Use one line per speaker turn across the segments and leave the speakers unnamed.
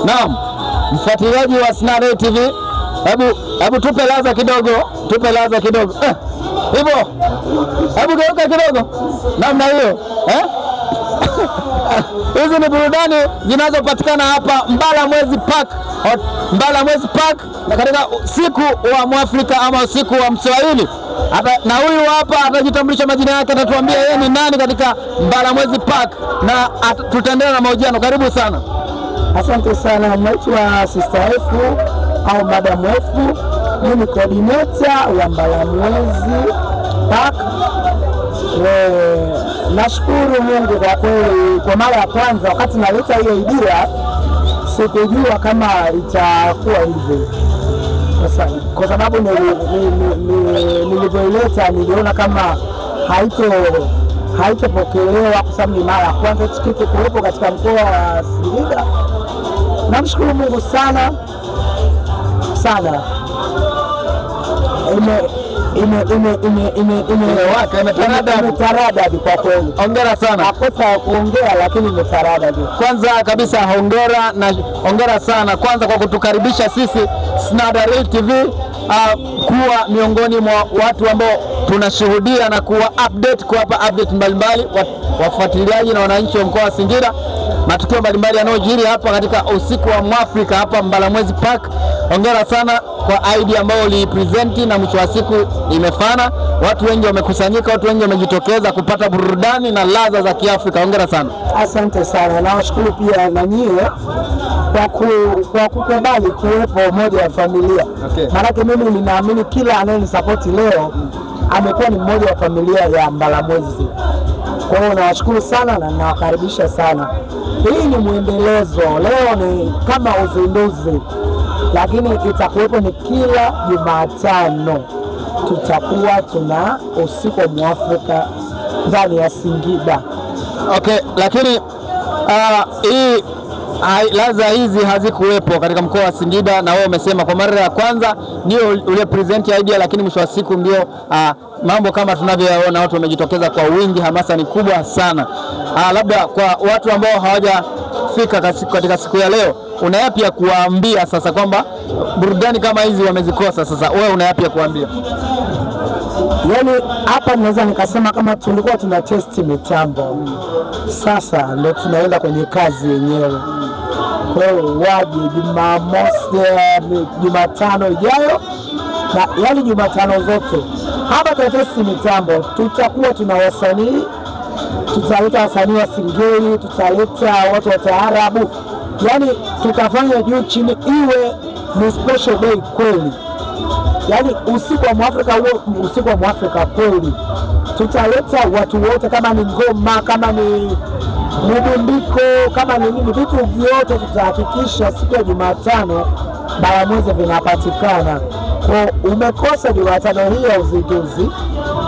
Naam, mfuatiliaji wa Snada TV, hebu tupe ladha kidogo, hivyo, hebu geuka kidogo, namna hiyo, hizi ni burudani zinazopatikana hapa Mbalamwezi Park, na katika siku wa Mwafrika ama siku wa Mswahili. Na huyu hapa atajitambulisha majina yake, atatuambia yeye ni nani katika Mbalamwezi Park, na tutaendelea na mahojiano. Karibu sana.
Asante sana, naitwa Sister F au Madam F. Mimi coordinator wa Mbalamwezi Park. Nashukuru Mungu kwa kweli, kwa mara ya kwanza wakati naleta hiyo idea sikujua kama itakuwa hivi. Kwa sababu nilivyoileta niliona kama haitopokelewa kwa sababu ni mara ya kwanza kitu kuwepo katika mkoa wa Singida. Namshukuru Mungu sana. Imetarada kwa kweli.
Hongera sana.
Nakosa kuongea lakini imetarada.
Kwanza kabisa hongera sana kwanza kwa kutukaribisha sisi Snada TV kuwa miongoni mwa watu ambao tunashuhudia na kuwa kuwapa update mbalimbali wafuatiliaji na wananchi wa mkoa wa Singida, matukio mbalimbali yanayojiri hapa katika usiku wa Mwafrika hapa Mbalamwezi Park. Hongera sana kwa idea ambayo ulipresent, na mwisho wa siku imefana. Watu wengi wamekusanyika, watu wengi wamejitokeza kupata burudani na ladha za Kiafrika. Hongera sana.
Asante sana. Nawashukuru pia na nyie kwa kukubali kuwepo mmoja wa familia.
Okay.
Maana mimi ninaamini kila anayenisupport leo amekuwa ni mmoja wa familia ya Mbalamwezi. Kwa hiyo nawashukuru sana na nawakaribisha sana. Hii ni muendelezo. Leo ni kama uzinduzi, lakini itakuwepo ni kila Jumatano. Tutakuwa tuna usiku wa Mwafrika ndani ya Singida.
Okay, lakini hii ladha hizi hazikuwepo katika mkoa wa Singida, na wewe umesema kwa mara ya kwanza ndio ule present idea, lakini mwisho wa siku ndio mambo kama tunavyoona, watu wamejitokeza kwa wingi, hamasa ni kubwa sana. Labda kwa watu ambao hawajafika katika siku ya leo, una yapi ya kuwaambia sasa kwamba burudani kama hizi wamezikosa? Sasa wewe una yapi ya kuambia?
Yaani hapa naweza nikasema kama tulikuwa tuna test mitambo, sasa ndio tunaenda kwenye kazi yenyewe. Kwa hiyo waje Jumatano ijayo, na yaani Jumatano zote hapa tuna test mitambo. Tutakuwa tuna wasanii, tutaleta wasanii wa Singeli, tutaleta watu wa taarabu, yaani tutafanya juu chini iwe ni special day kweli. Yaani usiku wa Mwafrika huo, usiku wa Mwafrika kweli. Tutaleta watu wote, kama ni ngoma, kama ni mdundiko, kama ni nini, vitu vyote tutahakikisha siku ya Jumatano Mbalamwezi vinapatikana. Kwa umekosa Jumatano hii ya uzinduzi,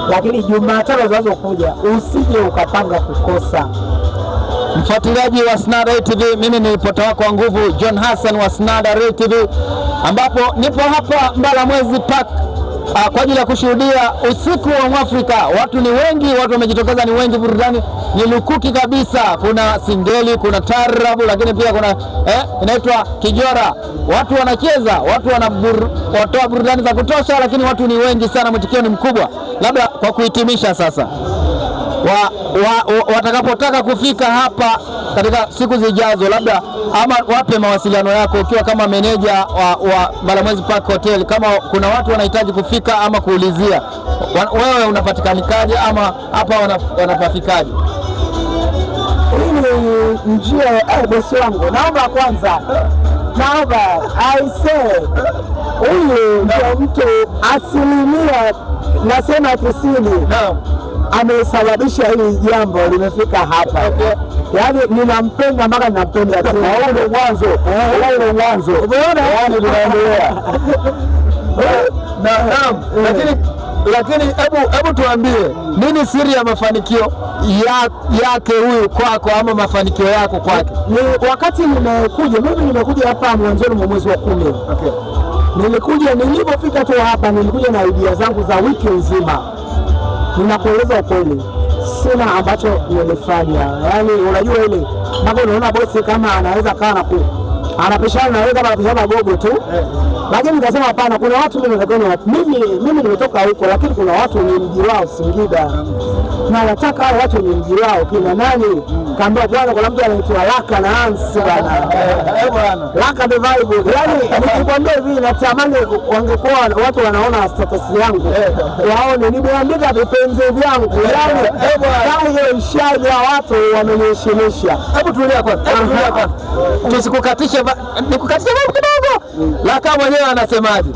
lakini Jumatano zinazokuja usije ukapanga kukosa.
Mfuatiliaji wa Snada TV, mimi ni ripota wako wa nguvu John Hassan wa Snada TV, ambapo nipo hapa Mbalamwezi Park kwa ajili ya kushuhudia usiku wa Mwafrika. Watu ni wengi, watu wamejitokeza ni wengi, burudani ni lukuki kabisa. Kuna Singeli, kuna taarabu, lakini pia kuna inaitwa kijora. Watu wanacheza, watu wanatoa burudani za kutosha, lakini watu ni wengi sana, mwitikio ni mkubwa. Labda kwa kuhitimisha sasa, watakapotaka kufika hapa katika siku zijazo, labda ama wape mawasiliano yako ukiwa kama meneja wa Mbalamwezi Park Hotel, kama kuna watu wanahitaji kufika ama kuulizia, wewe unapatikanikaje ama hapa wanapafikaje?
Hii ni njia ya bosi wangu. Naomba kwanza, huyu ndio mtu asilimia nasema 90 amesababisha hili jambo limefika hapa. Yaani ninampenda mpaka ninampenda tena. Ndio mwanzo. Umeona? Yaani tunaendelea.
Lakini hebu tuambie, nini siri ya mafanikio yake huyu kwako, ama mafanikio yako kwake?
Ni wakati mimi nimekuja hapa mwanzoni mwa mwezi wa 10.
Okay.
Nilipofika tu hapa nilikuja na idea zangu za wiki nzima. Ninakueleza ukweli, sina ambacho nilifanya. Yaani unajua ile mpaka unaona bosi kama anaweza kaa anapishana na wewe kama anapishana gogo tu. Lakini nikasema hapana, kuna watu mimi nimetoka huko, lakini kuna watu ni mji wao Singida. Na nataka hao watu ni mji wao kina nani? Kaambia bwana kuna mtu anaitwa Laka na Hans bwana. Bwana. Laka the vibe. Yaani nikikwambia hivi natamani wangekuwa watu wanaona status yangu. Waone nimeandika vipenzi vyangu. Yaani kama hiyo ishara ya watu wameniheshimisha.
Hebu tulia kwanza. Tusikukatishe nikukatishe kidogo. Laka mwenyewe anasemaje?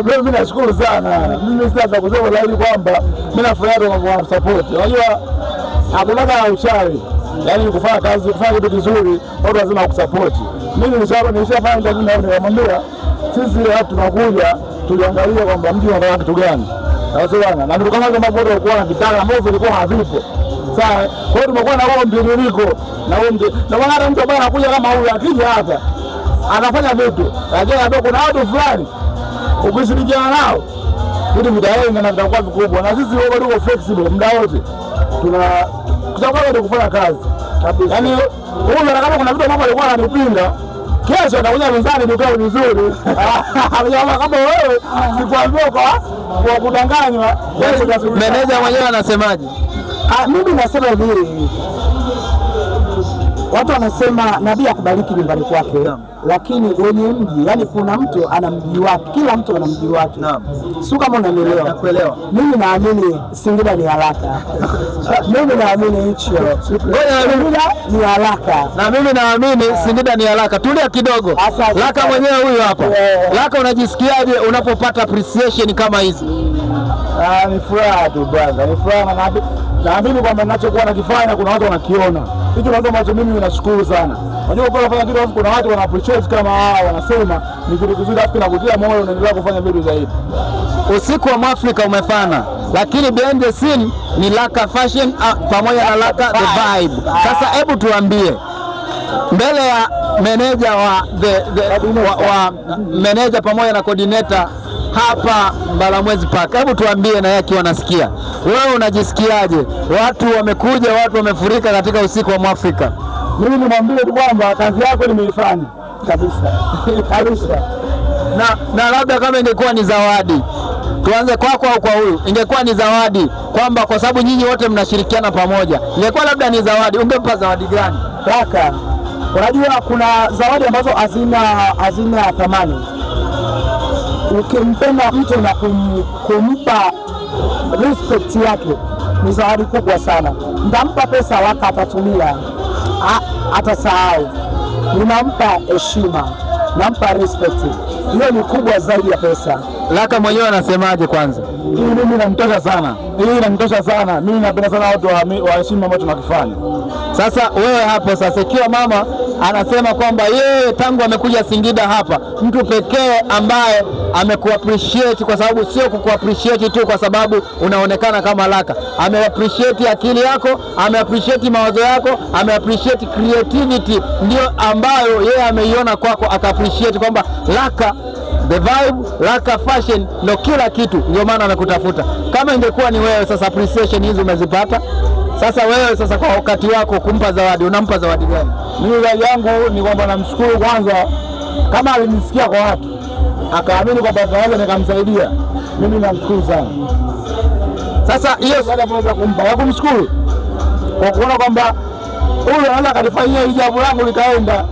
Mimi nashukuru sana. Mimi sasa kusema zaidi kwamba mimi nafurahi kwa support. Unajua hakuna uchawi. Yaani kufanya kazi, kufanya kitu kizuri, watu lazima kusupport. Mimi nishafanya kazi na nimemwambia sisi watu tunakuja tuliangalia kwamba mji unataka kitu gani. Sawa bwana. Na ndio kama mambo bado walikuwa na vitala ambavyo vilikuwa havipo. Sawa. Kwa hiyo tumekuwa na wao mtiririko na wao na wala mtu ambaye anakuja kama huyu akija hapa anafanya vitu. Lakini hapo kuna watu fulani ukishirikiana nao vitu vitaenda na vitakuwa vikubwa, na sisi wao bado flexible muda wote tutakuwa kufanya kazi. Yaani huyu kama kuna vitu ambavyo alikuwa ananipinga, kesho atakuja mezani nitoe vizuri. Anajua kama wewe sikwambia kwa kudanganywa.
Meneja mwenyewe anasemaje?
Mimi nasema hivi, watu wanasema nabii akubariki nyumbani kwake, lakini wenye mji, yani kuna mtu ana mji wake, kila mtu ana mji wake. Sio kama unanielewa.
Nakuelewa.
Mimi naamini Singida ni haraka. Mimi naamini hicho. Singida ni haraka.
Na mimi naamini Singida ni haraka. Tulia kidogo. Laka mwenyewe huyu hapa. Laka, unajisikiaje unapopata appreciation kama hizi?
Ni furaha tu brother. Ni furaha na naamini kwamba ninachokuwa nakifanya kuna watu wanakiona. Hicho ndio ambacho mimi ninashukuru sana. Unajua kwa kufanya kitu kuna watu wana appreciate kama hao, wanasema ni kitu kizuri, afu kinakutia moyo unaendelea kufanya vitu zaidi.
Usiku wa Mwafrika umefana, lakini behind the scene ni Laka Fashion pamoja na Laka the vibe. Sasa hebu tuambie mbele ya meneja wa meneja pamoja na coordinator hapa Mbalamwezi Park, hebu tuambie na yeye akiwa nasikia, wewe unajisikiaje? Watu wamekuja, watu wamefurika katika usiku wa Mwafrika.
Mimi nimwambie tu kwamba kazi yako nimeifanya kabisa. Kabisa.
Na labda kama ingekuwa ni zawadi, tuanze kwako au kwa huyu, ingekuwa ni zawadi kwamba kwa sababu nyinyi wote mnashirikiana pamoja, ingekuwa labda ni zawadi, ungempa zawadi gani?
Kaka, unajua kuna zawadi ambazo hazina thamani. Ukimpenda mtu na kumpa respect yake ni zawadi kubwa sana. Ndampa pesa Laka atatumia, atasahau. Ninampa heshima, nampa respect. Hiyo ni kubwa zaidi ya pesa.
Laka mwenyewe anasemaje kwanza?
Hii mimi inanitosha sana. Hii inanitosha sana. Mimi napenda sana watu wa heshima ambao tunakifanya.
Sasa wewe hapo sasa, ikiwa mama anasema kwamba yeye tangu amekuja Singida hapa mtu pekee ambaye amekuappreciate, kwa sababu sio kukuappreciate tu kwa sababu unaonekana kama Laka, ameappreciate akili yako, ameappreciate mawazo yako, ameappreciate creativity, ndio ambayo yeye ameiona kwako, akaappreciate kwamba Laka the vibe, Laka Fashion ndio kila kitu, ndio maana amekutafuta. Kama ingekuwa ni wewe sasa, appreciation hizi umezipata. Sasa wewe sasa kwa wakati wako kumpa zawadi, unampa zawadi gani?
Mimi zawadi yangu ni kwamba namshukuru kwanza, kama alinisikia kwa watu akaamini kwamba naweza nikamsaidia, mimi namshukuru sana.
Sasa hiyo
zawadi naweza kumpa ya kumshukuru kwa kuona kwamba huyu anaweza kanifanyia hijabu langu likaenda.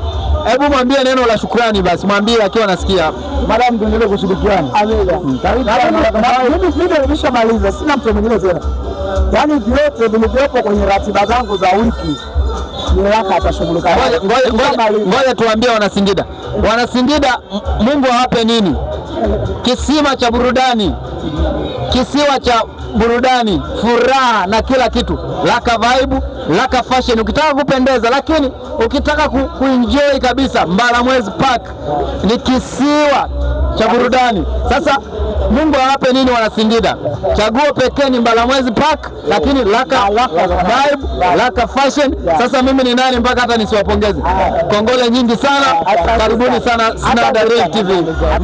Hebu mwambie neno la shukrani basi, mwambie akiwa anasikia.
Madam, tuendelee kushirikiana.
Mimi nimeshamaliza, sina mtu mwingine tena. Yaani vyote vilivyopo kwenye ratiba zangu za wiki ni Laka atashughulika.
Ngoja tuambie Wanasingida. Wanasingida, Mungu awape nini? Kisima cha burudani, kisiwa cha burudani, furaha na kila kitu. Laka vibe, Laka Fashion, ukitaka kupendeza, lakini ukitaka kuenjoy kabisa, Mbalamwezi Park ni kisiwa cha burudani. Sasa Mungu awape nini Wanasingida? Chaguo pekee ni Mbalamwezi Park, lakini Laka vibe, Laka Fashion. Sasa mimi ni nani mpaka hata nisiwapongeze? Kongole nyingi sana, karibuni sana Snada Real TV.